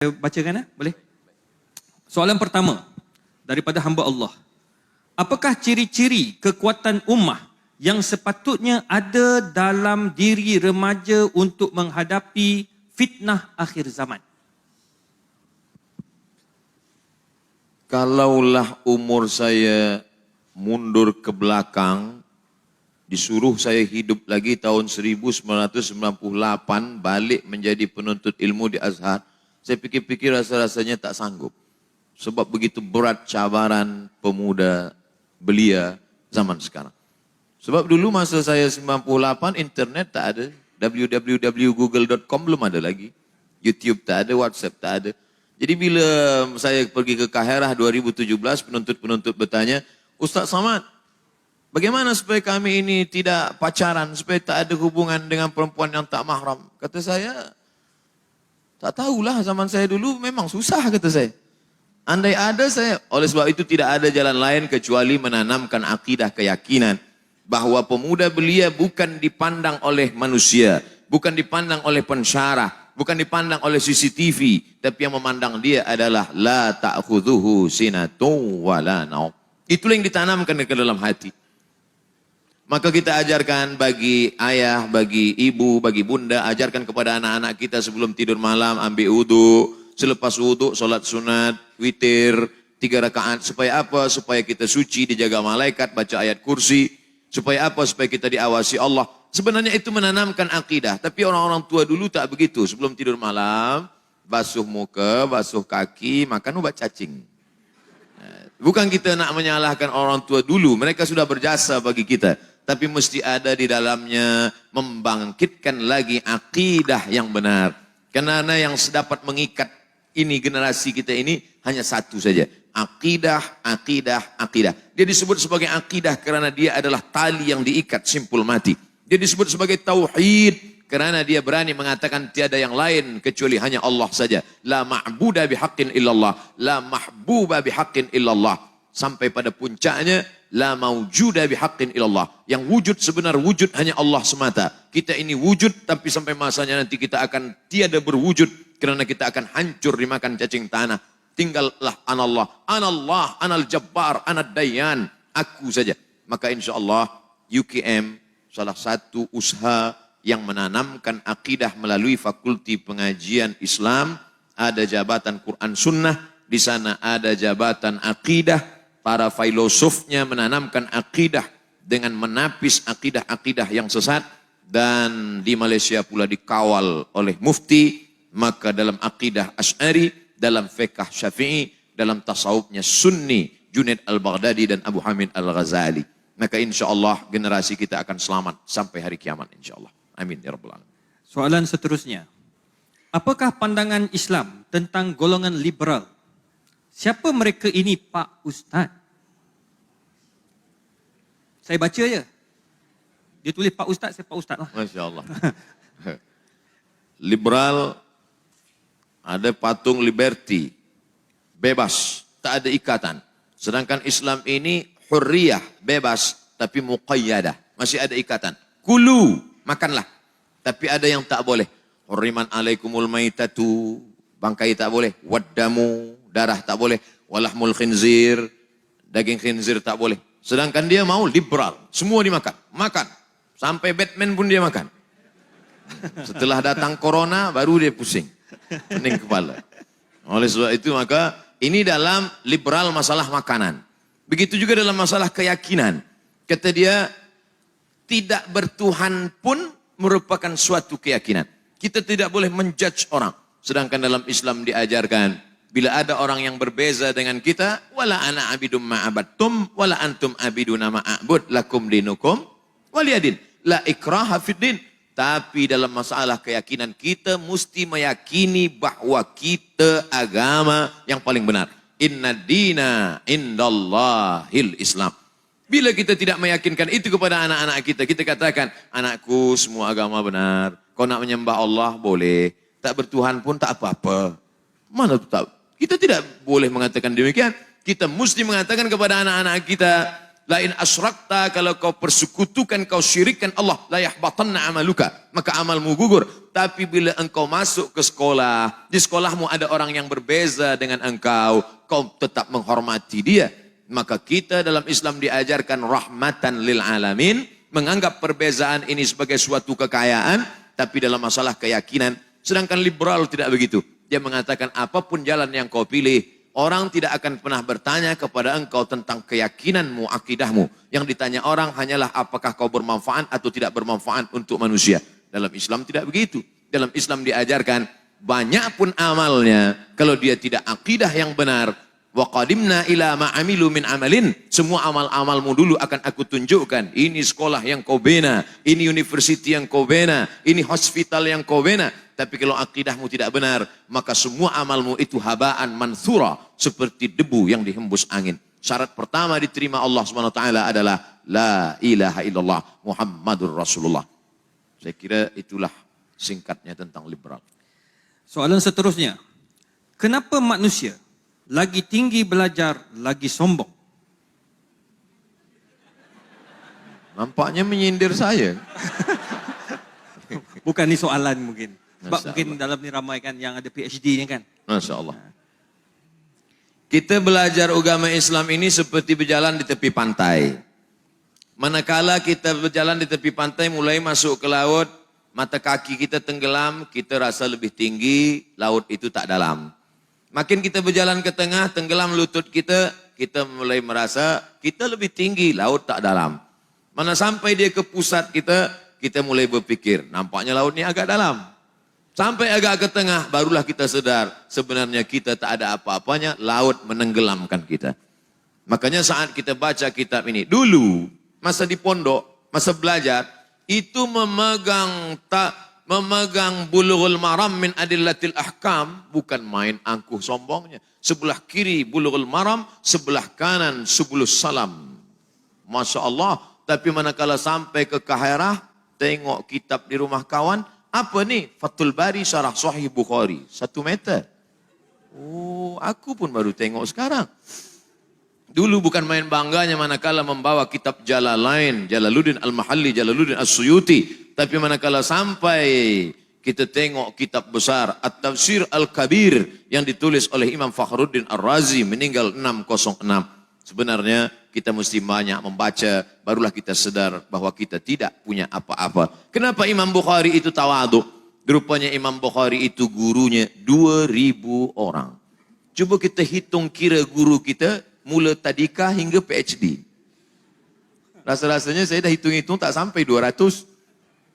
Saya bacakan boleh? Soalan pertama daripada hamba Allah. Apakah ciri-ciri kekuatan ummah yang sepatutnya ada dalam diri remaja untuk menghadapi fitnah akhir zaman? Kalaulah umur saya mundur ke belakang, disuruh saya hidup lagi tahun 1998, balik menjadi penuntut ilmu di Azhar, saya pikir-pikir rasa-rasanya tak sanggup. Sebab begitu berat cabaran pemuda belia zaman sekarang. Sebab dulu masa saya 98, internet tak ada. www.google.com belum ada lagi. YouTube tak ada, WhatsApp tak ada. Jadi bila saya pergi ke Kaherah 2017, penuntut-penuntut bertanya, Ustaz Samad, bagaimana supaya kami ini tidak pacaran, supaya tak ada hubungan dengan perempuan yang tak mahram? Kata saya, tak tahulah, zaman saya dulu memang susah, kata saya. Andai ada saya, oleh sebab itu tidak ada jalan lain kecuali menanamkan akidah keyakinan bahawa pemuda belia bukan dipandang oleh manusia, bukan dipandang oleh pensyarah, bukan dipandang oleh CCTV, tapi yang memandang dia adalah la ta'khudhuhu sinatun wa la naum. Itulah yang ditanamkan ke dalam hati. Maka kita ajarkan bagi ayah, bagi ibu, bagi bunda, ajarkan kepada anak-anak kita sebelum tidur malam, ambil wudu, selepas wudu, solat sunat, witir, 3 rakaat. Supaya apa? Supaya kita suci, dijaga malaikat, baca ayat kursi. Supaya apa? Supaya kita diawasi Allah. Sebenarnya itu menanamkan akidah. Tapi orang-orang tua dulu tak begitu. Sebelum tidur malam, basuh muka, basuh kaki, makan ubat cacing. Bukan kita nak menyalahkan orang tua dulu. Mereka sudah berjasa bagi kita. Tapi mesti ada di dalamnya membangkitkan lagi akidah yang benar. Karena yang dapat mengikat ini generasi kita ini hanya satu saja. Akidah, akidah, akidah. Dia disebut sebagai akidah kerana dia adalah tali yang diikat simpul mati. Dia disebut sebagai tauhid kerana dia berani mengatakan tiada yang lain kecuali hanya Allah saja. La ma'buda bihaqqin illallah, la mahbuba bihaqqin illallah. Sampai pada puncaknya la maujuda bihaqqin illallah. Yang wujud sebenar wujud hanya Allah semata. Kita ini wujud tapi sampai masanya nanti kita akan tiada berwujud kerana kita akan hancur dimakan cacing tanah. Tinggallah anallah, anallah, anal jabbar, anad dayyan, aku saja. Maka insyaallah UKM salah satu usaha yang menanamkan akidah melalui Fakulti Pengajian Islam, ada jabatan Quran Sunnah, di sana ada jabatan akidah. Para filosofnya menanamkan akidah dengan menapis akidah-akidah yang sesat, dan di Malaysia pula dikawal oleh mufti. Maka dalam akidah Asy'ari, dalam fiqh Syafi'i, dalam tasawufnya Sunni, Junaid Al-Baghdadi dan Abu Hamid Al-Ghazali. Maka insyaAllah generasi kita akan selamat sampai hari kiamat insyaAllah. Amin ya rabbal alamin. Soalan seterusnya. Apakah pandangan Islam tentang golongan liberal? Siapa mereka ini Pak Ustaz? Saya baca je. Dia tulis Pak Ustaz, saya Pak Ustaz lah. Masya Allah. Liberal, ada patung liberty, bebas, tak ada ikatan. Sedangkan Islam ini hurriyah, bebas, tapi muqayyadah, masih ada ikatan. Kulu, makanlah. Tapi ada yang tak boleh. Hurriman alaikumul maitatu, bangkai tak boleh. Waddamu, darah tak boleh. Walahmul khinzir, daging khinzir tak boleh. Sedangkan dia mau liberal, semua dimakan. Makan, sampai Batman pun dia makan. Setelah datang corona, baru dia pusing. Pening kepala. Oleh sebab itu maka ini dalam liberal masalah makanan. Begitu juga dalam masalah keyakinan. Kata dia, tidak bertuhan pun merupakan suatu keyakinan. Kita tidak boleh menjudge orang. Sedangkan dalam Islam diajarkan, bila ada orang yang berbeza dengan kita, wala ana abidum ma'abattum, wala antum abiduna ma'abud, lakum dinukum, waliyadin. La ikraha fiddin. Tapi dalam masalah keyakinan kita mesti meyakini bahawa kita agama yang paling benar. Inna dina indallahil Islam. Bila kita tidak meyakinkan itu kepada anak-anak kita, kita katakan, anakku semua agama benar. Kau nak menyembah Allah boleh. Tak bertuhan pun tak apa-apa. Mana tu tak? Kita tidak boleh mengatakan demikian. Kita mesti mengatakan kepada anak-anak kita, La in asyrakta, kalau kau persekutukan, kau syirikkan Allah, la yahbatanna amaluka, maka amalmu gugur. Tapi bila engkau masuk ke sekolah, di sekolahmu ada orang yang berbeza dengan engkau, kau tetap menghormati dia. Maka kita dalam Islam diajarkan rahmatan lil alamin, menganggap perbezaan ini sebagai suatu kekayaan, tapi dalam masalah keyakinan. Sedangkan liberal tidak begitu. Dia mengatakan apapun jalan yang kau pilih, orang tidak akan pernah bertanya kepada engkau tentang keyakinanmu, akidahmu. Yang ditanya orang hanyalah apakah kau bermanfaat atau tidak bermanfaat untuk manusia. Dalam Islam tidak begitu. Dalam Islam diajarkan banyak pun amalnya, kalau dia tidak akidah yang benar, wa qadimna ila ma amilu min amalin, semua amal-amalmu dulu akan aku tunjukkan. Ini sekolah yang kau bina, ini university yang kau bina, ini hospital yang kau bina. Tapi kalau akidahmu tidak benar, maka semua amalmu itu habaan mansura, seperti debu yang dihembus angin. Syarat pertama diterima Allah SWT adalah la ilaha illallah Muhammadur Rasulullah. Saya kira itulah singkatnya tentang liberal. Soalan seterusnya, kenapa manusia lagi tinggi belajar, lagi sombong? Nampaknya menyindir saya. Bukan ni soalan mungkin. Sebab Masya mungkin Allah. dalam ni ramai kan yang ada PhD-nya kan. Masya Allah. Kita belajar agama Islam ini seperti berjalan di tepi pantai. Manakala kita berjalan di tepi pantai, mulai masuk ke laut, mata kaki kita tenggelam, kita rasa lebih tinggi, laut itu tak dalam. Makin kita berjalan ke tengah, tenggelam lutut kita, kita mulai merasa kita lebih tinggi, laut tak dalam. Mana sampai dia ke pusat kita mulai berpikir, nampaknya laut ni agak dalam. Sampai agak ke tengah, barulah kita sedar, sebenarnya kita tak ada apa-apanya, laut menenggelamkan kita. Makanya saat kita baca kitab ini, dulu, masa di pondok, masa belajar, itu memegang Bulughul Maram min Adillatil Ahkam, bukan main angkuh sombongnya. Sebelah kiri Bulughul Maram, sebelah kanan Subulus Salam. Masya Allah. Tapi manakala sampai ke Kairah, tengok kitab di rumah kawan, apa ni? Fathul Bari Syarah Sahih Bukhari. 1 meter. Oh, aku pun baru tengok sekarang. Dulu bukan main bangganya manakala membawa kitab Jalalain, Jalaluddin Al-Mahalli, Jalaluddin As-Suyuti. Tapi manakala sampai kita tengok kitab besar At-Tafsir Al-Kabir yang ditulis oleh Imam Fakhruddin Ar-Razi, meninggal 606. Sebenarnya kita mesti banyak membaca, barulah kita sedar bahwa kita tidak punya apa-apa. Kenapa Imam Bukhari itu tawaduk? Rupanya Imam Bukhari itu gurunya 2000 orang. Cuba kita hitung kira guru kita, mula tadika hingga PhD. Rasa-rasanya saya dah hitung-hitung tak sampai 200.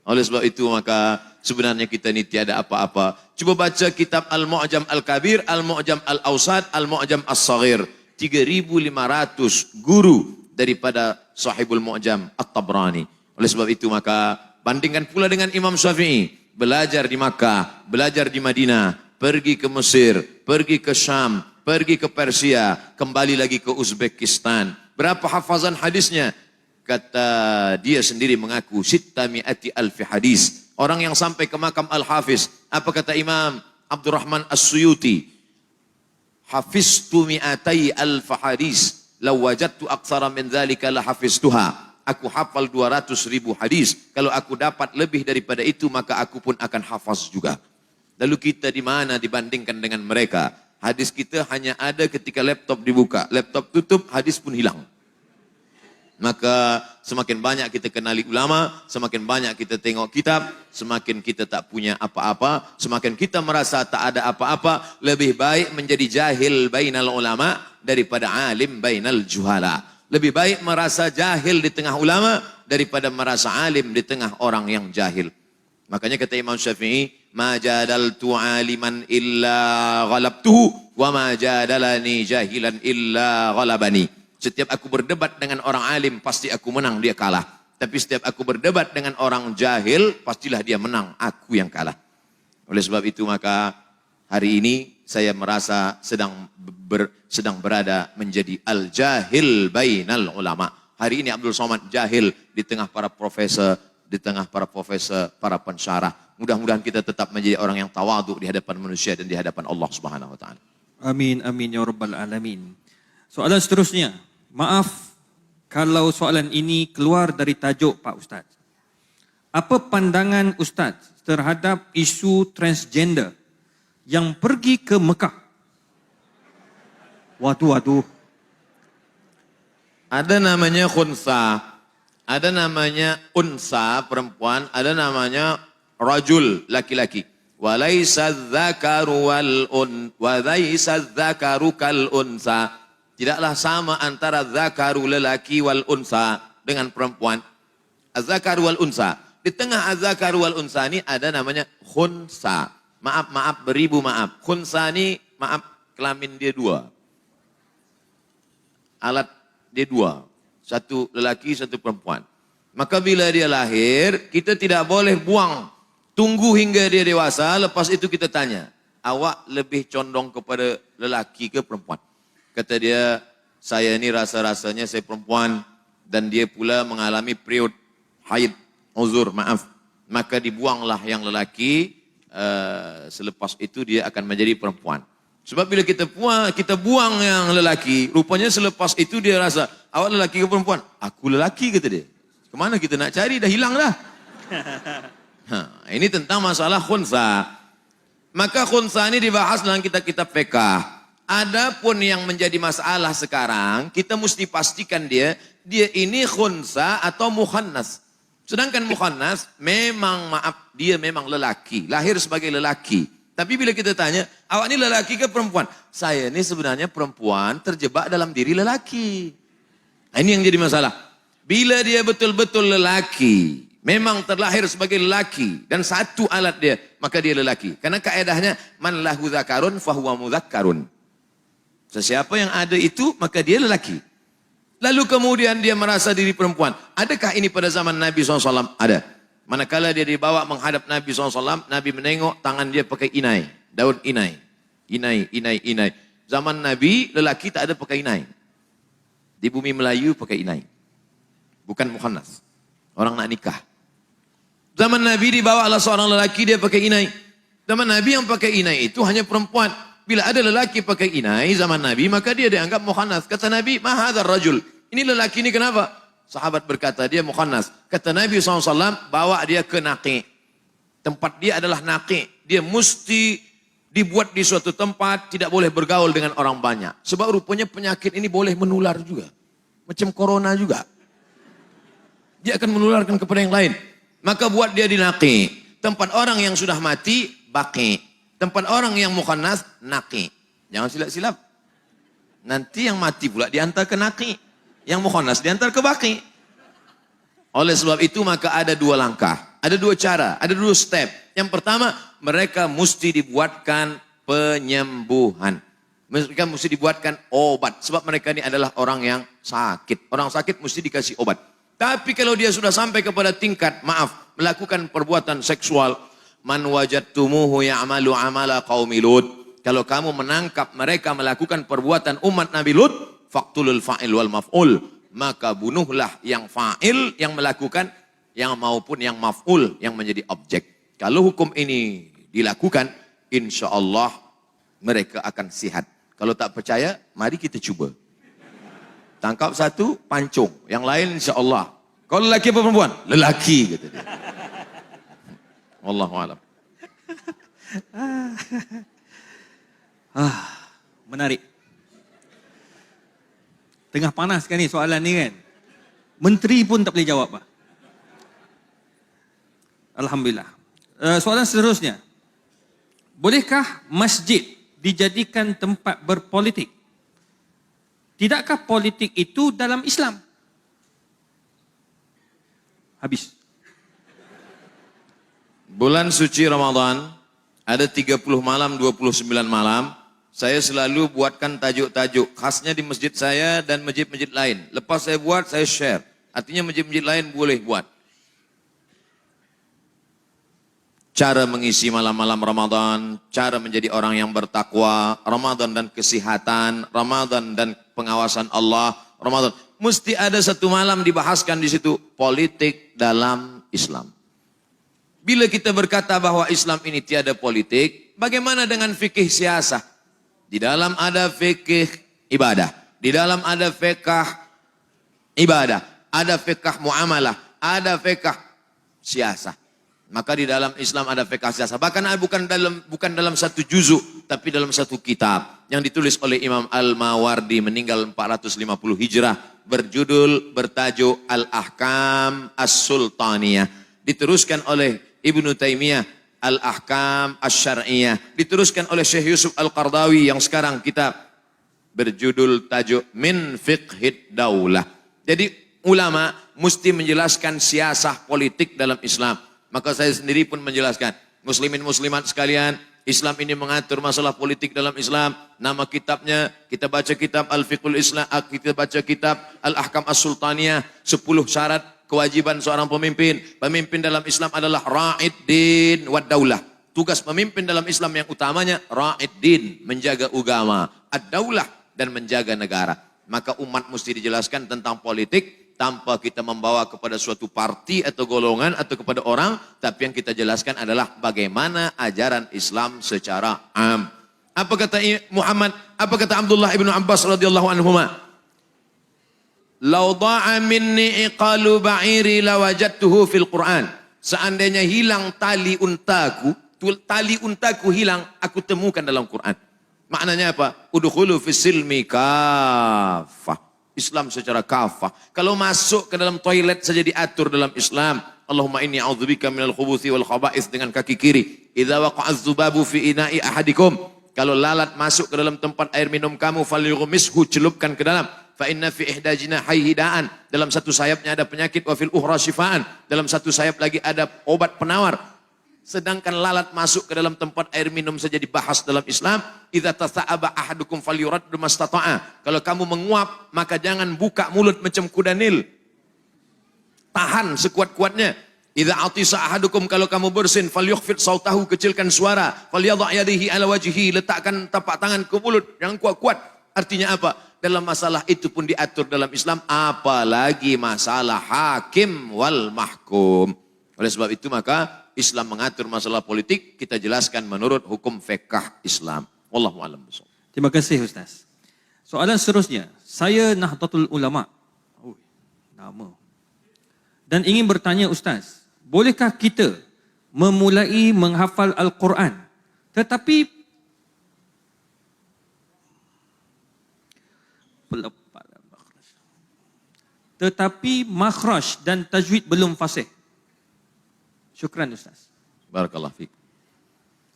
Oleh sebab itu maka sebenarnya kita ni tiada apa-apa. Cuba baca kitab Al-Mu'jam Al-Kabir, Al-Mu'jam Al-Awsad, Al-Mu'jam As-Saghir. 3.500 guru daripada Sahibul Mu'jam At-Tabrani. Oleh sebab itu maka bandingkan pula dengan Imam Syafi'i. Belajar di Makkah, belajar di Madinah, pergi ke Mesir, pergi ke Syam, pergi ke Persia, kembali lagi ke Uzbekistan. Berapa hafazan hadisnya? Kata dia sendiri mengaku, 600,000 hadis. Orang yang sampai ke makam Al-Hafiz. Apa kata Imam Abdurrahman As-Suyuti? Hafiztu 200,000 hadis. Law wajadtu aktsara min dzalika la hafiztuha. Aku hafal 200,000 hadis. Kalau aku dapat lebih daripada itu, maka aku pun akan hafaz juga. Lalu kita di mana dibandingkan dengan mereka? Hadis kita hanya ada ketika laptop dibuka. Laptop tutup, hadis pun hilang. Maka semakin banyak kita kenali ulama, semakin banyak kita tengok kitab, semakin kita tak punya apa-apa, semakin kita merasa tak ada apa-apa, lebih baik menjadi jahil bainal ulama daripada alim bainal juhala. Lebih baik merasa jahil di tengah ulama daripada merasa alim di tengah orang yang jahil. Makanya kata Imam Syafi'i, ma jadaltu aliman illa ghalabtuhu wa ma jadalani jahilan illa ghalabani. Setiap aku berdebat dengan orang alim, pasti aku menang, dia kalah. Tapi setiap aku berdebat dengan orang jahil, pastilah dia menang, aku yang kalah. Oleh sebab itu maka hari ini saya merasa sedang berada menjadi al-jahil bainal ulama. Hari ini Abdul Somad jahil di tengah para profesor, para pensyarah. Mudah-mudahan kita tetap menjadi orang yang tawaduk di hadapan manusia dan di hadapan Allah Subhanahu wa taala. Amin amin ya rabbal alamin. Soalan seterusnya, maaf kalau soalan ini keluar dari tajuk Pak Ustaz. Apa pandangan Ustaz terhadap isu transgender yang pergi ke Mekah? Waduh. Ada namanya khunsa, ada namanya unsa perempuan, ada namanya rajul laki-laki. Walaysa dzakaru kal unsa. Tidaklah sama antara zakaru lelaki wal unsa dengan perempuan. Az-zakaru wal unsa. Di tengah az-zakaru wal unsa ini ada namanya khunsa. Maaf, beribu maaf. Khunsa ini maaf, kelamin dia dua. Alat dia dua. Satu lelaki, satu perempuan. Maka bila dia lahir, kita tidak boleh buang. Tunggu hingga dia dewasa, lepas itu kita tanya. Awak lebih condong kepada lelaki ke perempuan? Kata dia, saya ini rasa-rasanya saya perempuan. Dan dia pula mengalami period haid, uzur, maaf. Maka dibuanglah yang lelaki, selepas itu dia akan menjadi perempuan. Sebab bila kita buang yang lelaki, rupanya selepas itu dia rasa, awak lelaki ke perempuan? Aku lelaki, kata dia. Kemana kita nak cari, dah hilang dah. Ini tentang masalah khunsa. Maka khunsa ini dibahas dalam kitab-kitab fiqh. Adapun yang menjadi masalah sekarang, kita mesti pastikan dia ini khunsa atau mukhannas. Sedangkan mukhannas memang dia memang lelaki, lahir sebagai lelaki. Tapi bila kita tanya, awak ni lelaki ke perempuan? Saya ni sebenarnya perempuan terjebak dalam diri lelaki. Ini yang jadi masalah. Bila dia betul-betul lelaki, memang terlahir sebagai lelaki dan satu alat dia, maka dia lelaki. Karena kaedahnya man lahu dzakarun fahuwa mudzakkarun. Sesiapa yang ada itu, maka dia lelaki. Lalu kemudian dia merasa diri perempuan. Adakah ini pada zaman Nabi SAW? Ada. Manakala dia dibawa menghadap Nabi SAW, Nabi menengok tangan dia pakai inai. Daun inai. Inai. Zaman Nabi, lelaki tak ada pakai inai. Di bumi Melayu pakai inai. Bukan mukhannas. Orang nak nikah. Zaman Nabi dibawalah seorang lelaki, dia pakai inai. Zaman Nabi yang pakai inai itu hanya perempuan. Bila ada lelaki pakai inai zaman Nabi, maka dia dianggap mukhannas. Kata Nabi, ma hadzal rajul. Ini lelaki ini kenapa? Sahabat berkata, dia mukhannas. Kata Nabi SAW, bawa dia ke naqi. Tempat dia adalah naqi. Dia mesti dibuat di suatu tempat, tidak boleh bergaul dengan orang banyak. Sebab rupanya penyakit ini boleh menular juga. Macam corona juga. Dia akan menularkan kepada yang lain. Maka buat dia di naqi. Tempat orang yang sudah mati, baqi. Tempat orang yang mukhannas, naqi. Jangan silap-silap. Nanti yang mati pula diantar ke naqi. Yang mukhannas diantar ke baqi. Oleh sebab itu maka ada dua langkah. Ada dua cara, ada dua step. Yang pertama, mereka mesti dibuatkan penyembuhan. Mereka mesti dibuatkan obat. Sebab mereka ini adalah orang yang sakit. Orang sakit mesti dikasih obat. Tapi kalau dia sudah sampai kepada tingkat, maaf, melakukan perbuatan seksual. Man wajadtumuhu ya'malu amala qaumi Lut. Kalau kamu menangkap mereka melakukan perbuatan umat Nabi Lut, faqtulul fa'il wal maf'ul. Maka bunuhlah yang fa'il, yang melakukan, yang maupun yang maf'ul, yang menjadi objek. Kalau hukum ini dilakukan, insya Allah mereka akan sihat. Kalau tak percaya, mari kita cuba. Tangkap satu, pancung. Yang lain insya Allah. Kau lelaki apa perempuan? Lelaki, kata dia. Wallahualam. Menarik. Tengah panas kan ni soalan ni kan. Menteri pun tak boleh jawab. Alhamdulillah. Soalan seterusnya. Bolehkah masjid dijadikan tempat berpolitik? Tidakkah politik itu dalam Islam? Habis. Bulan suci Ramadan, ada 30 malam, 29 malam. Saya selalu buatkan tajuk-tajuk. Khasnya di masjid saya dan masjid-masjid lain. Lepas saya buat, saya share. Artinya masjid-masjid lain boleh buat. Cara mengisi malam-malam Ramadan, cara menjadi orang yang bertakwa, Ramadan dan kesehatan, Ramadan dan pengawasan Allah, Ramadan. Mesti ada satu malam dibahaskan di situ, politik dalam Islam. Bila kita berkata bahwa Islam ini tiada politik, bagaimana dengan fikih siasah? Di dalam ada fikih ibadah, di dalam ada fikih ibadah, ada fiqh muamalah, ada fiqh siasah. Maka di dalam Islam ada fiqh siasah. Bahkan bukan dalam satu juzuk, tapi dalam satu kitab yang ditulis oleh Imam Al-Mawardi meninggal 450 Hijrah, bertajuk Al-Ahkam As-Sultaniyah. Diteruskan oleh Ibnu Taimiyah Al-Ahkam Asy-Syar'iyyah. Diteruskan oleh Syekh Yusuf Al-Qardawi yang sekarang kita berjudul tajuk Min Fiqhid Daulah. Jadi ulama mesti menjelaskan siasah politik dalam Islam. Maka saya sendiri pun menjelaskan, muslimin muslimat sekalian, Islam ini mengatur masalah politik dalam Islam. Nama kitabnya, kita baca kitab Al-Fiqhul Islam, kita baca kitab Al-Ahkam As-Sultaniyah, 10 syarat kewajiban seorang pemimpin. Pemimpin dalam Islam adalah ra'id din wad daulah. Tugas pemimpin dalam Islam yang utamanya ra'id din, menjaga agama, ad-daulah, dan menjaga negara. Maka umat mesti dijelaskan tentang politik tanpa kita membawa kepada suatu parti atau golongan atau kepada orang, tapi yang kita jelaskan adalah bagaimana ajaran Islam secara am. Apa kata Muhammad? Apa kata Abdullah ibnu Abbas radhiyallahu anhuma? Lau da'a minni iqalu ba'iri lawajadtuhu fil Quran. Seandainya hilang tali untaku hilang, aku temukan dalam Quran. Maknanya apa? Udkhulu fis silmi kafah. Islam secara kafah. Kalau masuk ke dalam toilet saja diatur dalam Islam. Allahumma inni a'udzubika minal khubuthi wal khaba'ith dengan kaki kiri. Idza waqa'az dzubabu fi ina'i ahadikum. Kalau lalat masuk ke dalam tempat air minum kamu, falyughmishu, celupkan ke dalam. Fa inna fi ihda jinahihi da'an. Dalam satu sayapnya ada penyakit, wa fil ukhra shifaan. Dalam satu sayap lagi ada obat penawar. Sedangkan lalat masuk ke dalam tempat air minum saja dibahas dalam Islam. Idza tasa'aba ahadukum falyurad mastata'a. Kalau kamu menguap, maka jangan buka mulut macam kuda Nil. Tahan sekuat-kuatnya. Idza atisa ahadukum, kalau kamu bersin, falyukhfid sautahu, kecilkan suara. Falyadha' yadihi ala wajhihi, letakkan tapak tangan ke mulut, jangan kuat-kuat. Artinya apa? Dalam masalah itu pun diatur dalam Islam, apalagi masalah hakim wal mahkum. Oleh sebab itu maka Islam mengatur masalah politik, kita jelaskan menurut hukum fiqh Islam. Wallahu a'lam bishawab. Terima kasih Ustaz. Soalan seterusnya, saya Nahdlatul Ulama. Oh, nama. Dan ingin bertanya Ustaz, bolehkah kita memulai menghafal Al-Quran tetapi makhraj dan tajwid belum fasih? Syukran Ustaz. Barakallahu fiik.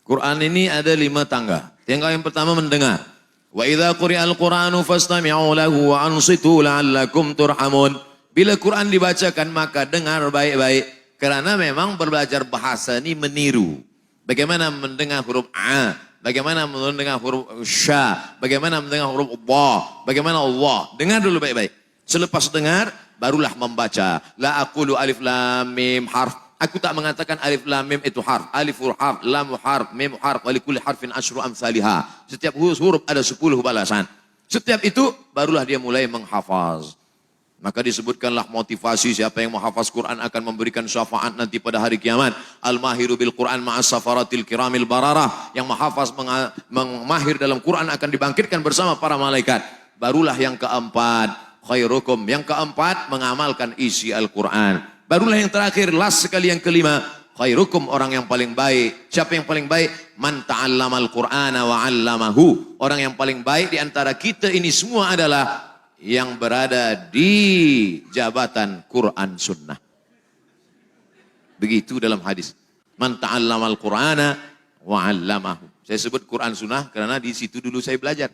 Quran ini ada 5 tangga. Tangga yang pertama mendengar. Wa idza quri'al Qur'anu fastami'u lahu wa ansitu la'allakum turhamun. Bila Quran dibacakan maka dengar baik-baik. Karena memang belajar bahasa ini meniru. Bagaimana mendengar huruf A, bagaimana mendengar huruf Sya, bagaimana mendengar huruf Ba, bagaimana Allah. Dengar dulu baik-baik. Selepas dengar barulah membaca. La aqulu alif lam mim harf. Aku tak mengatakan alif lam mim itu harf. Alif harf, lam harf, mim harf, wa likulli harfin asyru amsalihha. Setiap huruf ada 10 balasan. Setiap itu barulah dia mulai menghafaz. Maka disebutkanlah motivasi siapa yang menghafaz Quran akan memberikan syafaat nanti pada hari kiamat. Al-mahiru bil Quran ma'as safaratil kiramil bararah. Yang menghafaz, mahir dalam Quran akan dibangkitkan bersama para malaikat. Barulah yang keempat, khairukum. Yang keempat, mengamalkan isi Al-Quran. Barulah yang terakhir, last sekali yang kelima, khairukum, orang yang paling baik. Siapa yang paling baik? Man ta'allamal Qur'ana wa 'allamahu. Orang yang paling baik di antara kita ini semua adalah yang berada di jabatan Quran Sunnah. Begitu dalam hadis. Man ta'allamal Qur'ana wa 'allamahu. Saya sebut Quran Sunnah karena di situ dulu saya belajar.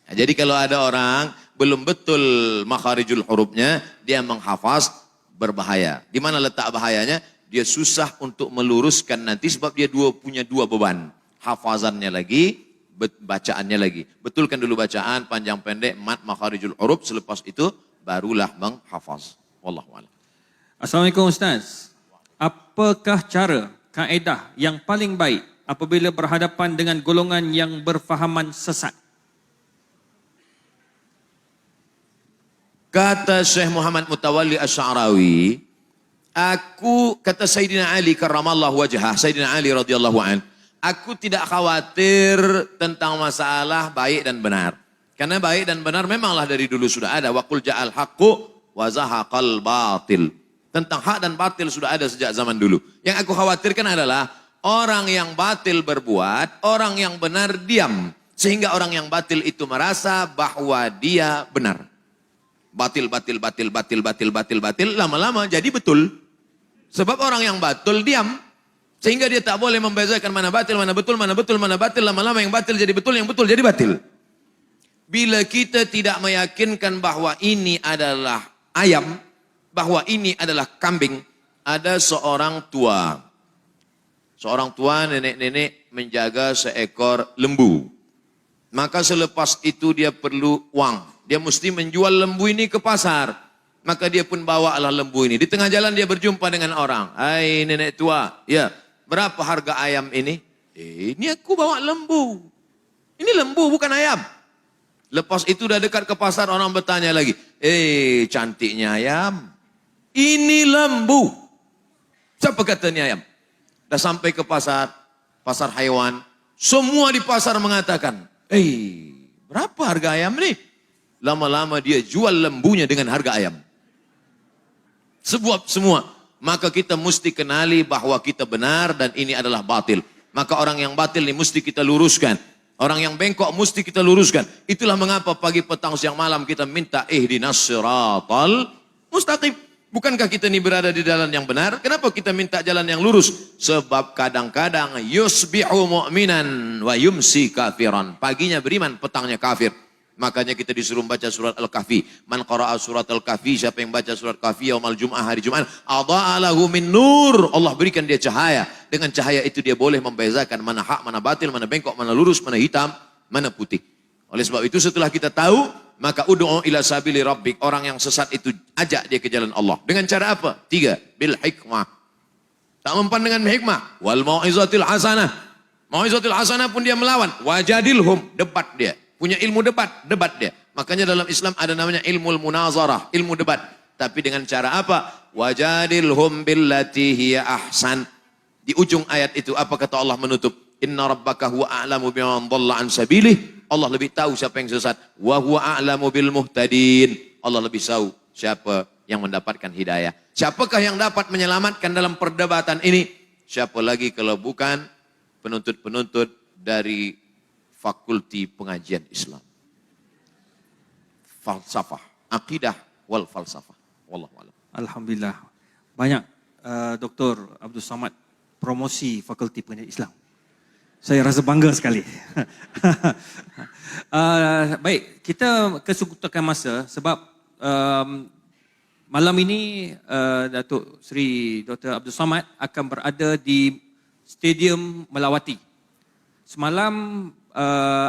Nah, jadi kalau ada orang belum betul makharijul hurufnya, dia menghafaz, berbahaya. Di mana letak bahayanya? Dia susah untuk meluruskan nanti sebab dia punya dua beban. Hafazannya lagi, bacaannya lagi. Betulkan dulu bacaan, panjang pendek, mat, makharijul huruf, selepas itu barulah menghafaz. Wallahu a'lam. Assalamualaikum Ustaz. Apakah cara, kaedah yang paling baik apabila berhadapan dengan golongan yang berfahaman sesat? Kata Syekh Muhammad Mutawalli Asy'arawi, kata Sayyidina Ali karramallahu wajhah, Sayyidina Ali radhiyallahu an, aku tidak khawatir tentang masalah baik dan benar. Karena baik dan benar memanglah dari dulu sudah ada. Wa qul ja'al haqqu wa zahaqal batil. Tentang hak dan batil sudah ada sejak zaman dulu. Yang aku khawatirkan adalah orang yang batil berbuat, orang yang benar diam. Sehingga orang yang batil itu merasa bahwa dia benar. Batil, batil, batil, batil, batil, batil, batil. Lama-lama jadi betul. Sebab orang yang batil diam. Sehingga dia tak boleh membezakan mana batil, mana betul, mana betul, mana batil. Lama-lama yang batil jadi betul, yang betul jadi batil. Bila kita tidak meyakinkan bahwa ini adalah ayam, bahwa ini adalah kambing, ada seorang tua. Seorang tua nenek-nenek menjaga seekor lembu. Maka selepas itu dia perlu uang. Dia mesti menjual lembu ini ke pasar. Maka dia pun bawalah lembu ini. Di tengah jalan dia berjumpa dengan orang. Hai nenek tua, ya berapa harga ayam ini? Ini aku bawa lembu. Ini lembu bukan ayam. Lepas itu dah dekat ke pasar, orang bertanya lagi. Cantiknya ayam. Ini lembu. Siapa kata ini ayam? Dah sampai ke pasar, pasar haiwan. Semua di pasar mengatakan, berapa harga ayam ni? Lama-lama dia jual lembunya dengan harga ayam. Semua. Maka kita mesti kenali bahwa kita benar dan ini adalah batil. Maka orang yang batil ini mesti kita luruskan. Orang yang bengkok mesti kita luruskan. Itulah mengapa pagi, petang, siang, malam kita minta ihdinas siratal mustaqim. Bukankah kita ini berada di jalan yang benar? Kenapa kita minta jalan yang lurus? Sebab kadang-kadang yusbihu mu'minan wa yumsi kafiran. Paginya beriman, petangnya kafir. Makanya kita disuruh baca surat Al-Kahfi. Man qara'a surat Al-Kahfi, siapa yang baca surat Kahfi yaumal Jum'ah, hari Jumat, adha'a lahu min nur. Allah berikan dia cahaya. Dengan cahaya itu dia boleh membezakan mana hak, mana batil, mana bengkok, mana lurus, mana hitam, mana putih. Oleh sebab itu setelah kita tahu, maka ud'u ila sabili rabbik. Orang yang sesat itu ajak dia ke jalan Allah. Dengan cara apa? 3. Bil hikmah. Tak mempan dengan hikmah. Wal mau'izatil hasanah. Mau'izatil hasanah pun dia melawan. Wajadilhum. Debat dia. Punya ilmu debat dia. Makanya dalam Islam ada namanya ilmu munazarah, ilmu debat. Tapi dengan cara apa? Wajadilhum billati hiya ahsan. Di ujung ayat itu apa kata Allah menutup? Inna rabbaka huwa a'lamu biman dhalla an sabilih. Allah lebih tahu siapa yang sesat. Wa huwa a'lamu bil muhtadin. Allah lebih tahu siapa yang mendapatkan hidayah. Siapakah yang dapat menyelamatkan dalam perdebatan ini? Siapa lagi kalau bukan penuntut-penuntut dari Fakulti Pengajian Islam. Falsafah, akidah wal falsafah. Wallahu a'lam. Alhamdulillah. Banyak Dr. Abdul Samad promosi Fakulti Pengajian Islam. Saya rasa bangga sekali. Baik, kita kesempatan masa sebab malam ini Datuk Seri Dr. Abdul Samad akan berada di Stadium Melawati. Semalam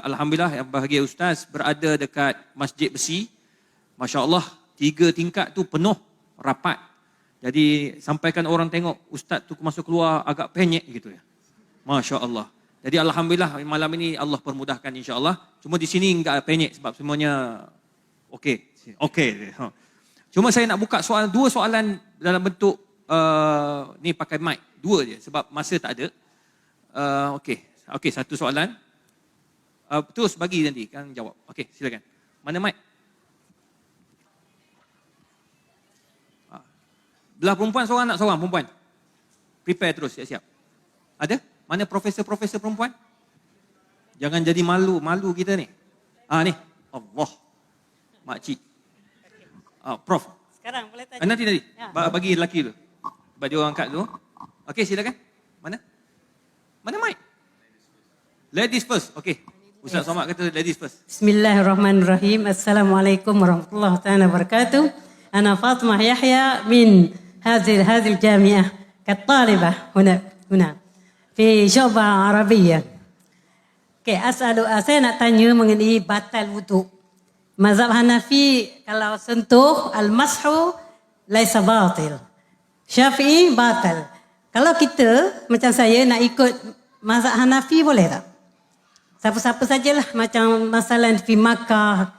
Alhamdulillah yang bahagia Ustaz berada dekat Masjid Besi. Masya Allah, 3 tingkat tu penuh, rapat. Jadi sampaikan orang tengok Ustaz tu masuk keluar agak penyek gitu ya. Masya Allah. Jadi Alhamdulillah malam ini Allah permudahkan insya Allah. Cuma di sini enggak penyek sebab semuanya okey. Cuma saya nak buka dua soalan dalam bentuk ni pakai mic. 2 je sebab masa tak ada. Okey, satu soalan. Terus bagi nanti kan jawab. Okey, silakan. Mana mic? Belah perempuan seorang nak seorang perempuan. Prepare terus, siap-siap. Ada? Mana profesor-profesor perempuan? Jangan jadi malu kita ni. Ni. Allah. Makcik. Prof. Sekarang boleh tanya. Nanti. Ya. Bagi lelaki dulu. Bagi orang angkat dulu. Okey, silakan. Mana mic? Ladies first. Okey. Ustaz Somad kata ladies first. Bismillahirrahmanirrahim. Assalamualaikum warahmatullahi taala wabarakatuh. Ana Fatimah Yahya min هذه الجامعة كطالبة هنا في شعبة عربية. Saya nak tanya mengenai batal wudu. Mazhab Hanafi kalau sentuh al-mashu laisa batil. Syafi'i batal. Kalau kita macam saya nak ikut mazhab Hanafi boleh tak? Siapa-siapa sajalah macam masalah di Makkah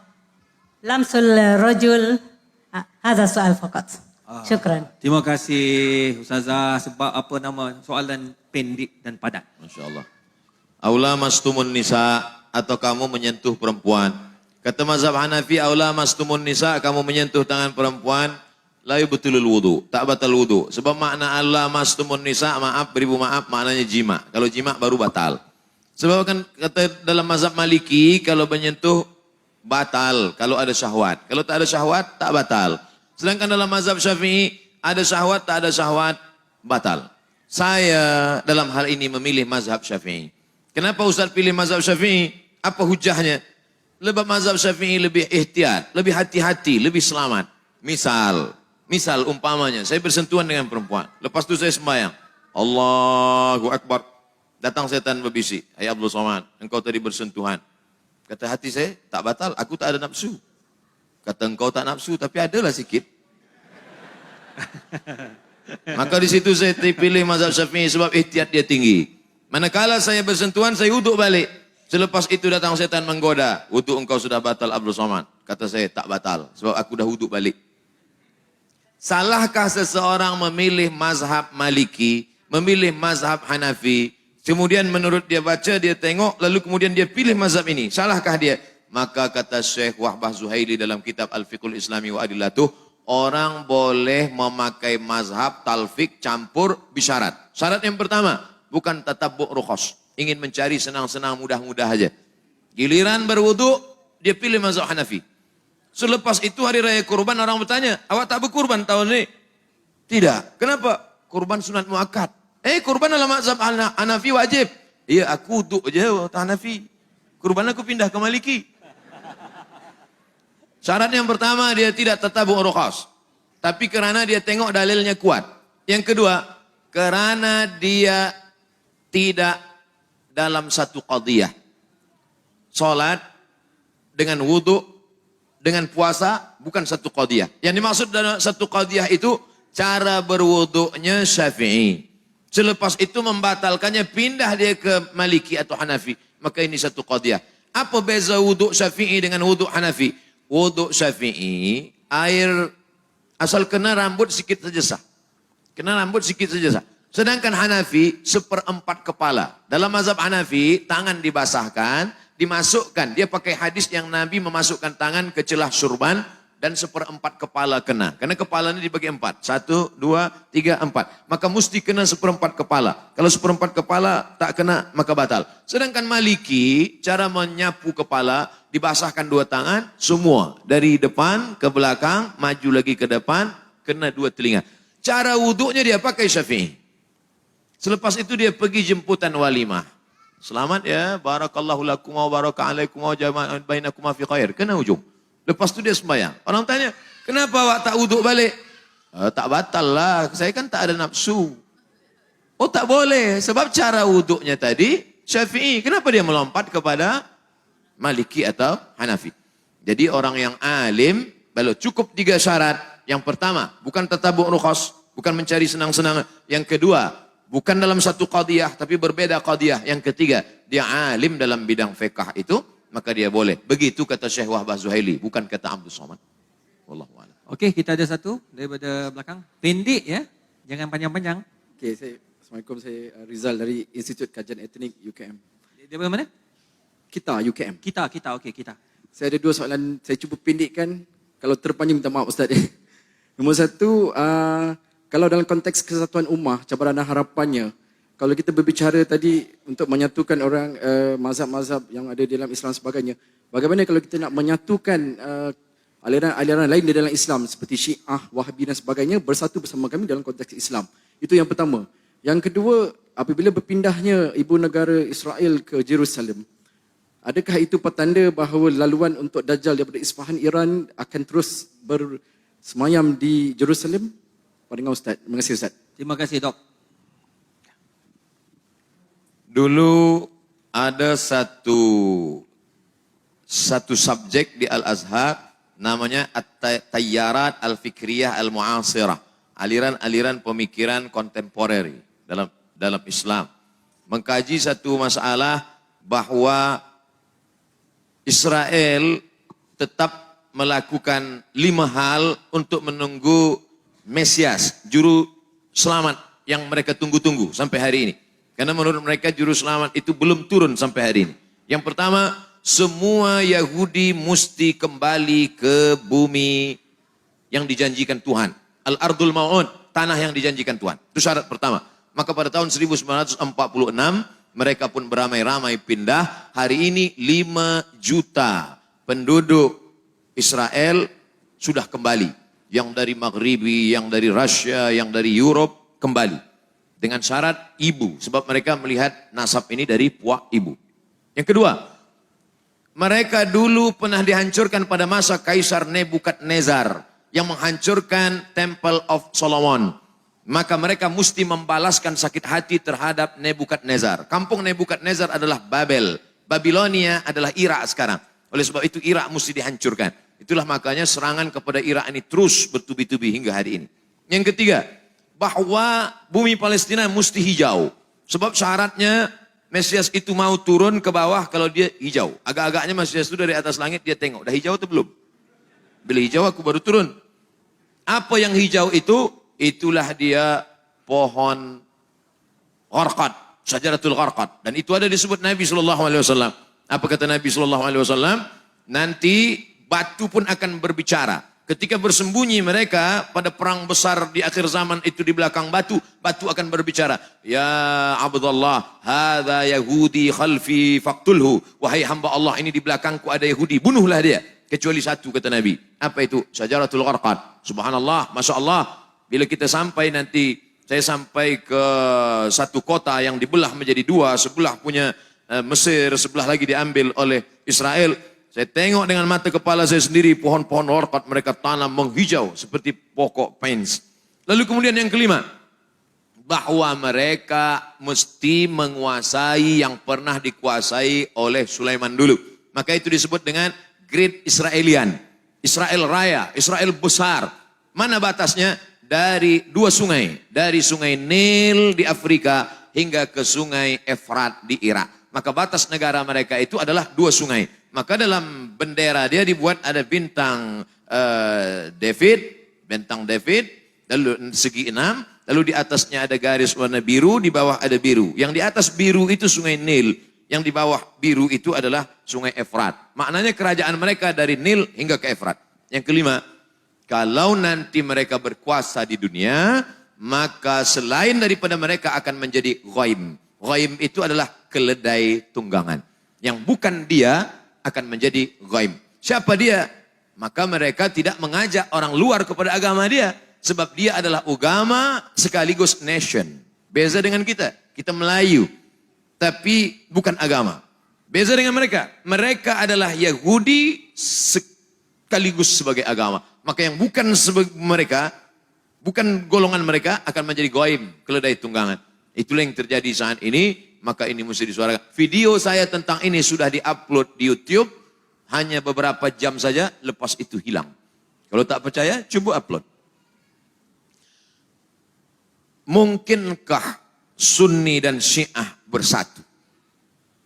lamsul rajul. Hadha soal faqat. Syukran. Terima kasih Ustazah sebab soalan pendek dan padat. Masya Allah. Aula mastumun nisa, atau kamu menyentuh perempuan. Kata mazhab Hanafi, aula mastumun nisa, kamu menyentuh tangan perempuan, la yubtilul wudu, tak batal wudu. Sebab makna aula mastumun nisa, maaf, beribu maaf, maknanya jima. Kalau jima baru batal. Sebab kan kata dalam mazhab Maliki, kalau menyentuh batal, kalau ada syahwat. Kalau tak ada syahwat, tak batal. Sedangkan dalam mazhab Syafi'i, ada syahwat, tak ada syahwat, batal. Saya dalam hal ini memilih mazhab Syafi'i. Kenapa Ustaz pilih mazhab Syafi'i? Apa hujahnya? Sebab mazhab Syafi'i lebih ihtiyat, lebih hati-hati, lebih selamat. Misal umpamanya, saya bersentuhan dengan perempuan. Lepas itu saya sembahyang. Allahu Akbar. Datang setan berbisik. Hai Abdul Somad, engkau tadi bersentuhan. Kata hati saya, tak batal, aku tak ada nafsu. Kata engkau tak nafsu, tapi adalah sikit. Maka di situ saya pilih mazhab Syafi'i sebab ihtiyat dia tinggi. Manakala saya bersentuhan, saya wuduk balik. Selepas itu datang setan menggoda. Wuduk engkau sudah batal Abdul Somad. Kata saya, tak batal. Sebab aku dah wuduk balik. Salahkah seseorang memilih mazhab Maliki, memilih mazhab Hanafi, kemudian menurut dia baca, dia tengok, lalu kemudian dia pilih mazhab ini. Salahkah dia? Maka kata Syekh Wahbah Zuhaili dalam kitab Al-Fiqhul Islami wa Adillatuh, orang boleh memakai mazhab talfik campur bisyarat. Syarat yang pertama, bukan tatabbu' rukhas. Ingin mencari senang-senang mudah-mudah aja. Giliran berwudu, dia pilih mazhab Hanafi. Selepas itu hari raya kurban orang bertanya, awak tak berkurban tahun ini? Tidak. Kenapa? Kurban sunat muakkad. Kurban dalam mazhab Hanafi wajib. Iya, aku wudu aja Hanafi. Kurban aku pindah ke Maliki. Syarat yang pertama, dia tidak tatabbu' rukhas. Tapi kerana dia tengok dalilnya kuat. Yang kedua, kerana dia tidak dalam satu qadiyah. Salat dengan wudu, dengan puasa, bukan satu qadiyah. Yang dimaksud dalam satu qadiyah itu, cara berwudunya Syafi'i. Selepas itu membatalkannya, pindah dia ke Maliki atau Hanafi. Maka ini satu qadiyah. Apa beza wudu Syafi'i dengan wudu Hanafi? Wudu Syafi'i, air asal kena rambut sikit saja sah. Kena rambut sikit saja sah. Sedangkan Hanafi, 1/4 kepala. Dalam mazhab Hanafi, tangan dibasahkan, dimasukkan. Dia pakai hadis yang Nabi memasukkan tangan ke celah surban dan 1/4 kepala kena. Karena kepala ini dibagi 4. 1, 2, 3, 4. Maka mesti kena 1/4 kepala. Kalau 1/4 kepala tak kena, maka batal. Sedangkan Maliki, cara menyapu kepala, dibasahkan 2 tangan, semua. Dari depan ke belakang, maju lagi ke depan, kena 2 telinga. Cara wuduknya dia pakai Syafi'i. Selepas itu dia pergi jemputan walimah. Selamat ya, barakallahu lakum wa baraka alaikum wa jama'an bainakum fi khair. Kena ujung. Lepas itu dia sembahyang. Orang tanya, kenapa awak tak wuduk balik? Tak batal lah, saya kan tak ada nafsu. Oh tak boleh, sebab cara wuduknya tadi Syafi'i. Kenapa dia melompat kepada Maliki atau Hanafi? Jadi orang yang alim, kalau cukup 3 syarat. Yang pertama, bukan tatabbu' rukhas, bukan mencari senang-senang. Yang kedua, bukan dalam satu qadiyah, tapi berbeda qadiyah. Yang ketiga, dia alim dalam bidang fiqh itu, maka dia boleh. Begitu kata Syekh Wahbah Zuhaili, bukan kata Abdul Somad. Wallahu a'lam. Okey, kita ada satu daripada belakang. Pendek ya, jangan panjang-panjang. Okey, Assalamualaikum, saya Rizal dari Institut Kajian Etnik UKM. Daripada mana? Kita, UKM. Kita, okey, kita. Saya ada 2 soalan, saya cuba pendekkan. Kalau terpanjang minta maaf Ustaz. Nombor 1, kalau dalam konteks kesatuan ummah, cabaran dan harapannya, kalau kita berbicara tadi untuk menyatukan orang mazhab-mazhab yang ada di dalam Islam sebagainya, bagaimana kalau kita nak menyatukan aliran-aliran lain di dalam Islam seperti Syiah, Wahabi dan sebagainya bersatu bersama kami dalam konteks Islam. Itu yang pertama. Yang kedua, apabila berpindahnya ibu negara Israel ke Jerusalem, adakah itu petanda bahawa laluan untuk Dajjal daripada Isfahan, Iran akan terus bersemayam di Jerusalem? Pandangan Ustaz. Terima kasih Ustaz. Terima kasih Dok. Dulu ada satu subjek di Al-Azhar namanya At-Tayyarat Al-Fikriyah Al-Mu'asirah. Aliran-aliran pemikiran kontemporer dalam Islam. Mengkaji satu masalah bahawa Israel tetap melakukan 5 hal untuk menunggu Mesias, juru selamat yang mereka tunggu-tunggu sampai hari ini. Karena menurut mereka juru selamat itu belum turun sampai hari ini. Yang pertama, semua Yahudi mesti kembali ke bumi yang dijanjikan Tuhan. Al-Ardul Mau'ud, tanah yang dijanjikan Tuhan. Itu syarat pertama. Maka pada tahun 1946, mereka pun beramai-ramai pindah. Hari ini 5 juta penduduk Israel sudah kembali. Yang dari Maghribi, yang dari Rusia, yang dari Europe kembali. Dengan syarat ibu. Sebab mereka melihat nasab ini dari puak ibu. Yang kedua, mereka dulu pernah dihancurkan pada masa Kaisar Nebukadnezar yang menghancurkan Temple of Solomon. Maka mereka mesti membalaskan sakit hati terhadap Nebukadnezar. Kampung Nebukadnezar adalah Babel. Babilonia adalah Irak sekarang. Oleh sebab itu Irak mesti dihancurkan. Itulah makanya serangan kepada Irak ini terus bertubi-tubi hingga hari ini. Yang ketiga, bahwa bumi Palestina mesti hijau. Sebab syaratnya Mesias itu mau turun ke bawah kalau dia hijau. Agak-agaknya Mesias itu dari atas langit dia tengok. Dah hijau atau belum? Bila hijau aku baru turun. Apa yang hijau itu? Itulah dia pohon gharqad. Syajaratul gharqad. Dan itu ada disebut Nabi SAW. Apa kata Nabi SAW? Nanti batu pun akan berbicara. Ketika bersembunyi mereka pada perang besar di akhir zaman itu di belakang batu, batu akan berbicara. Ya Abdullah, hadza Yahudi khalfi faqtulhu. Wahai hamba Allah, ini di belakangku ada Yahudi, bunuhlah dia. Kecuali satu kata Nabi. Apa itu? Syajaratul gharqad. Subhanallah, Masya Allah. Bila kita sampai nanti, saya sampai ke satu kota yang dibelah menjadi dua, sebelah punya Mesir, sebelah lagi diambil oleh Israel. Saya tengok dengan mata kepala saya sendiri pohon-pohon gharqad mereka tanam menghijau seperti pokok pines. Lalu kemudian yang kelima, bahwa mereka mesti menguasai yang pernah dikuasai oleh Sulaiman dulu. Maka itu disebut dengan Great Israelian. Israel Raya, Israel besar. Mana batasnya? Dari 2 sungai. Dari sungai Nil di Afrika hingga ke sungai Efrat di Irak. Maka batas negara mereka itu adalah 2 sungai. Maka dalam bendera dia dibuat ada bintang David, lalu segi 6, lalu di atasnya ada garis warna biru, di bawah ada biru. Yang di atas biru itu sungai Nil, yang di bawah biru itu adalah sungai Efrat. Maknanya kerajaan mereka dari Nil hingga ke Efrat. Yang kelima, kalau nanti mereka berkuasa di dunia, maka selain daripada mereka akan menjadi ghaim. Ghaim itu adalah keledai tunggangan. Yang bukan dia akan menjadi ghaim. Siapa dia? Maka mereka tidak mengajak orang luar kepada agama dia. Sebab dia adalah agama sekaligus nation. Beza dengan kita. Kita Melayu. Tapi bukan agama. Beza dengan mereka. Mereka adalah Yahudi sekaligus sebagai agama. Maka yang bukan mereka, bukan golongan mereka akan menjadi ghaim, keledai tunggangan. Itulah yang terjadi saat ini. Maka ini mesti disuarakan. Video saya tentang ini sudah diupload di YouTube. Hanya beberapa jam saja, lepas itu hilang. Kalau tak percaya, coba upload. Mungkinkah Sunni dan Syiah bersatu?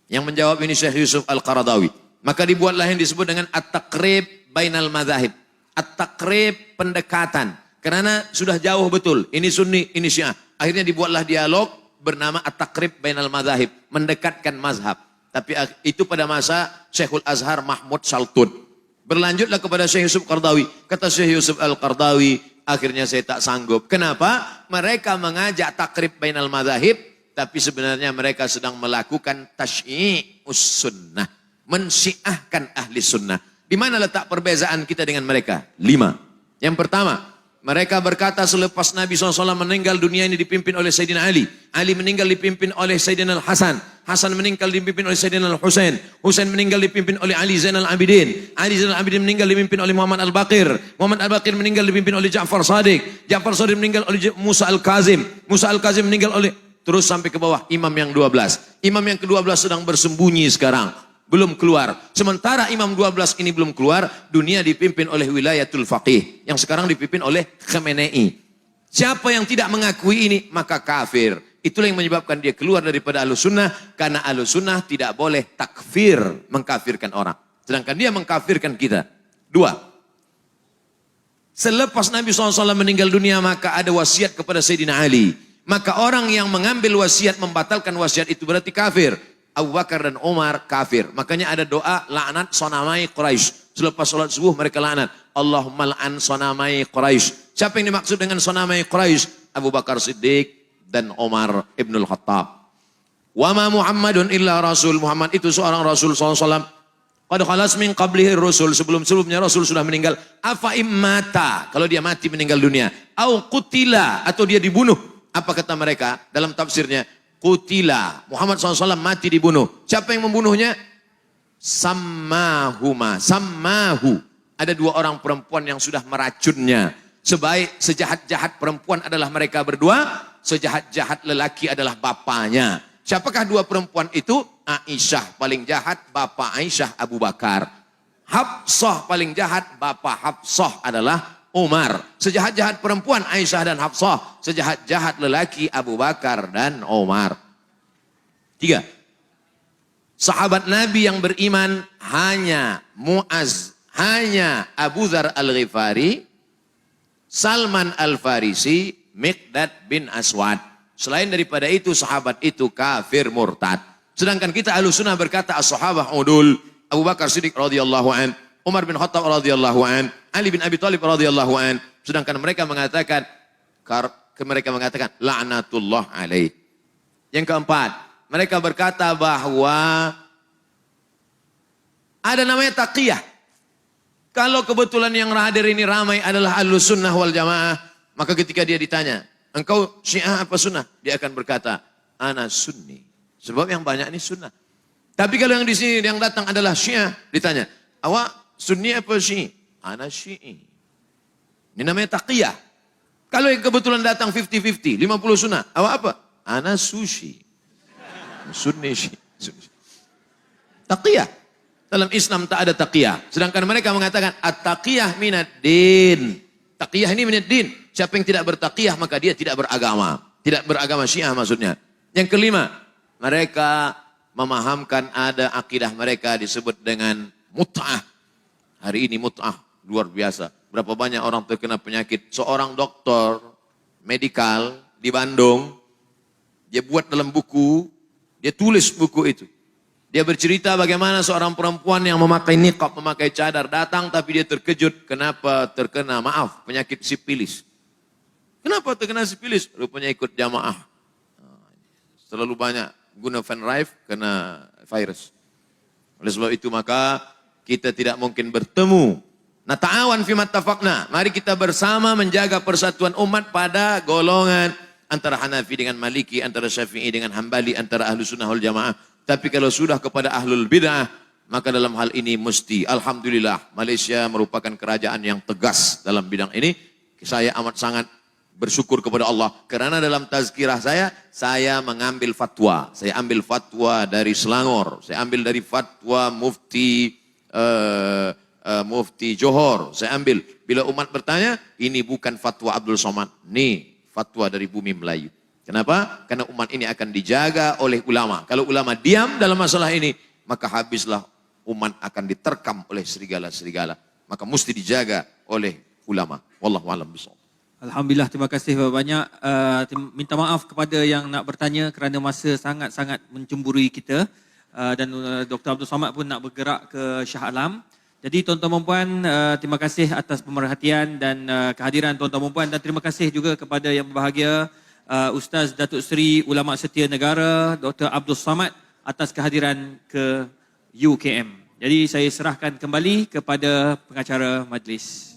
Yang menjawab ini Syekh Yusuf Al-Qaradawi. Maka dibuatlah yang disebut dengan At-Taqrib Bainal Madhahib. At-Taqrib pendekatan. Karena sudah jauh betul. Ini Sunni, ini Syiah. Akhirnya dibuatlah dialog bernama At-Taqrib Bainal Madhahib, mendekatkan mazhab. Tapi itu pada masa Syekhul Azhar Mahmud Shaltun. Berlanjutlah kepada Syekh Yusuf Qaradawi. Kata Syekh Yusuf Al-Qaradawi, akhirnya saya tak sanggup. Kenapa? Mereka mengajak takrib bainal madhahib, tapi sebenarnya mereka sedang melakukan tasyyi'us sunnah. Mensyiahkan ahli sunnah. Di mana letak perbezaan kita dengan mereka? 5. Yang pertama, mereka berkata selepas Nabi SAW meninggal, dunia ini dipimpin oleh Sayyidina Ali. Ali meninggal dipimpin oleh Sayyidina Al-Hasan. Hasan meninggal dipimpin oleh Sayyidina Al-Husain. Husain meninggal dipimpin oleh Ali Zainal Abidin. Ali Zainal Abidin meninggal dipimpin oleh Muhammad Al-Baqir. Muhammad Al-Baqir meninggal dipimpin oleh Ja'far Sadiq. Ja'far Sadiq meninggal oleh Musa Al-Kazim. Musa Al-Kazim meninggal oleh... Terus sampai ke bawah, imam yang 12. Imam yang ke-12 sedang bersembunyi sekarang. Belum keluar. Sementara imam 12 ini belum keluar, dunia dipimpin oleh wilayatul faqih. Yang sekarang dipimpin oleh Khamenei. Siapa yang tidak mengakui ini, maka kafir. Itulah yang menyebabkan dia keluar daripada Ahlussunnah. Karena Ahlussunnah tidak boleh takfir, mengkafirkan orang. Sedangkan dia mengkafirkan kita. 2. Selepas Nabi SAW meninggal dunia, maka ada wasiat kepada Sayyidina Ali. Maka orang yang mengambil wasiat, membatalkan wasiat itu berarti kafir. Abu Bakar dan Umar kafir. Makanya ada doa laknat sonamai Quraisy. Selepas sholat subuh mereka laknat. Allahumma la'an sonamai Quraisy. Siapa yang dimaksud dengan sonamai Quraisy? Abu Bakar Siddiq dan Umar Ibnul Khattab. Wa ma Muhammadun illa Rasul. Muhammad itu seorang Rasul SAW. Qad khalas min qablihi Rasul. Sebelum-sebelumnya Rasul sudah meninggal. Afa immata. Kalau dia mati meninggal dunia. Au qutila. Atau dia dibunuh. Apa kata mereka dalam tafsirnya? Qutila. Muhammad SAW mati dibunuh. Siapa yang membunuhnya? Sammahuma. Sammahu. Ada dua orang perempuan yang sudah meracunnya. Sejahat-jahat perempuan adalah mereka berdua. Sejahat-jahat lelaki adalah bapaknya. Siapakah dua perempuan itu? Aisyah paling jahat, bapak Aisyah Abu Bakar. Hafsah paling jahat, bapak Hafsah adalah Umar. Sejahat-jahat perempuan Aisyah dan Hafsah. Sejahat-jahat lelaki Abu Bakar dan Umar. 3. Sahabat Nabi yang beriman hanya Muaz, hanya Abu Dzar Al-Ghifari, Salman Al-Farisi, Miqdad bin Aswad. Selain daripada itu sahabat itu kafir murtad. Sedangkan kita Ahlussunnah berkata as-sahabah udul. Abu Bakar Siddiq radhiyallahu an, Umar bin Khattab radhiyallahu an, Ali bin Abi Thalib radhiyallahu an. Sedangkan mereka mengatakan la'natullah alaih. Yang keempat, mereka berkata bahwa ada namanya taqiyah. Kalau kebetulan yang hadir ini ramai adalah Ahlussunnah wal Jamaah, maka ketika dia ditanya, engkau Syiah apa Sunnah? Dia akan berkata, ana Sunni. Sebab yang banyak ini Sunnah. Tapi kalau yang di sini yang datang adalah Syiah, ditanya, awak Sunni apa Syi'i? Ana Syi'i. Ini namanya taqiyah. Kalau yang kebetulan datang 50-50, 50 Sunnah, awak apa? Ana Sushi. Sunni Syi'i. Taqiyah. Dalam Islam tak ada taqiyah. Sedangkan mereka mengatakan, at-taqiyah minad din. Taqiyah ini minad din. Siapa yang tidak bertaqiyah maka dia tidak beragama. Tidak beragama Syiah maksudnya. Yang kelima, mereka memahamkan ada akidah mereka disebut dengan mut'ah. Hari ini mut'ah luar biasa. Berapa banyak orang terkena penyakit. Seorang dokter medikal di Bandung, dia buat dalam buku, dia tulis buku itu. Dia bercerita bagaimana seorang perempuan yang memakai niqab, memakai cadar datang tapi dia terkejut kenapa terkena penyakit sipilis. Kenapa terkena sipilis? Rupanya ikut jamaah. Terlalu banyak guna Van Rijk kena virus. Oleh sebab itu maka kita tidak mungkin bertemu. Nah ta'awan fi mattafaqna. Mari kita bersama menjaga persatuan umat pada golongan antara Hanafi dengan Maliki, antara Syafi'i dengan Hambali, antara Ahlussunnah wal Jamaah. Tapi kalau sudah kepada Ahlul Bid'ah, maka dalam hal ini mesti, alhamdulillah, Malaysia merupakan kerajaan yang tegas dalam bidang ini. Saya amat sangat bersyukur kepada Allah. Karena dalam tazkirah saya mengambil fatwa. Saya ambil fatwa dari Selangor. Saya ambil dari fatwa Mufti Johor. Saya ambil. Bila umat bertanya, ini bukan fatwa Abdul Somad. Ini fatwa dari bumi Melayu. Kenapa? Karena umat ini akan dijaga oleh ulama. Kalau ulama diam dalam masalah ini, maka habislah umat akan diterkam oleh serigala-serigala. Maka mesti dijaga oleh ulama. Wallahu a'lam bishawab. Alhamdulillah, terima kasih banyak. Minta maaf kepada yang nak bertanya kerana masa sangat-sangat mencemburui kita. Dan Dr. Abdul Somad pun nak bergerak ke Shah Alam. Jadi tuan-tuan dan puan, terima kasih atas pemerhatian dan kehadiran tuan-tuan dan puan. Dan terima kasih juga kepada yang berbahagia, Ustaz Datuk Seri Ulama Setia Negara Dr. Abdul Somad atas kehadiran ke UKM. Jadi saya serahkan kembali kepada pengacara majlis.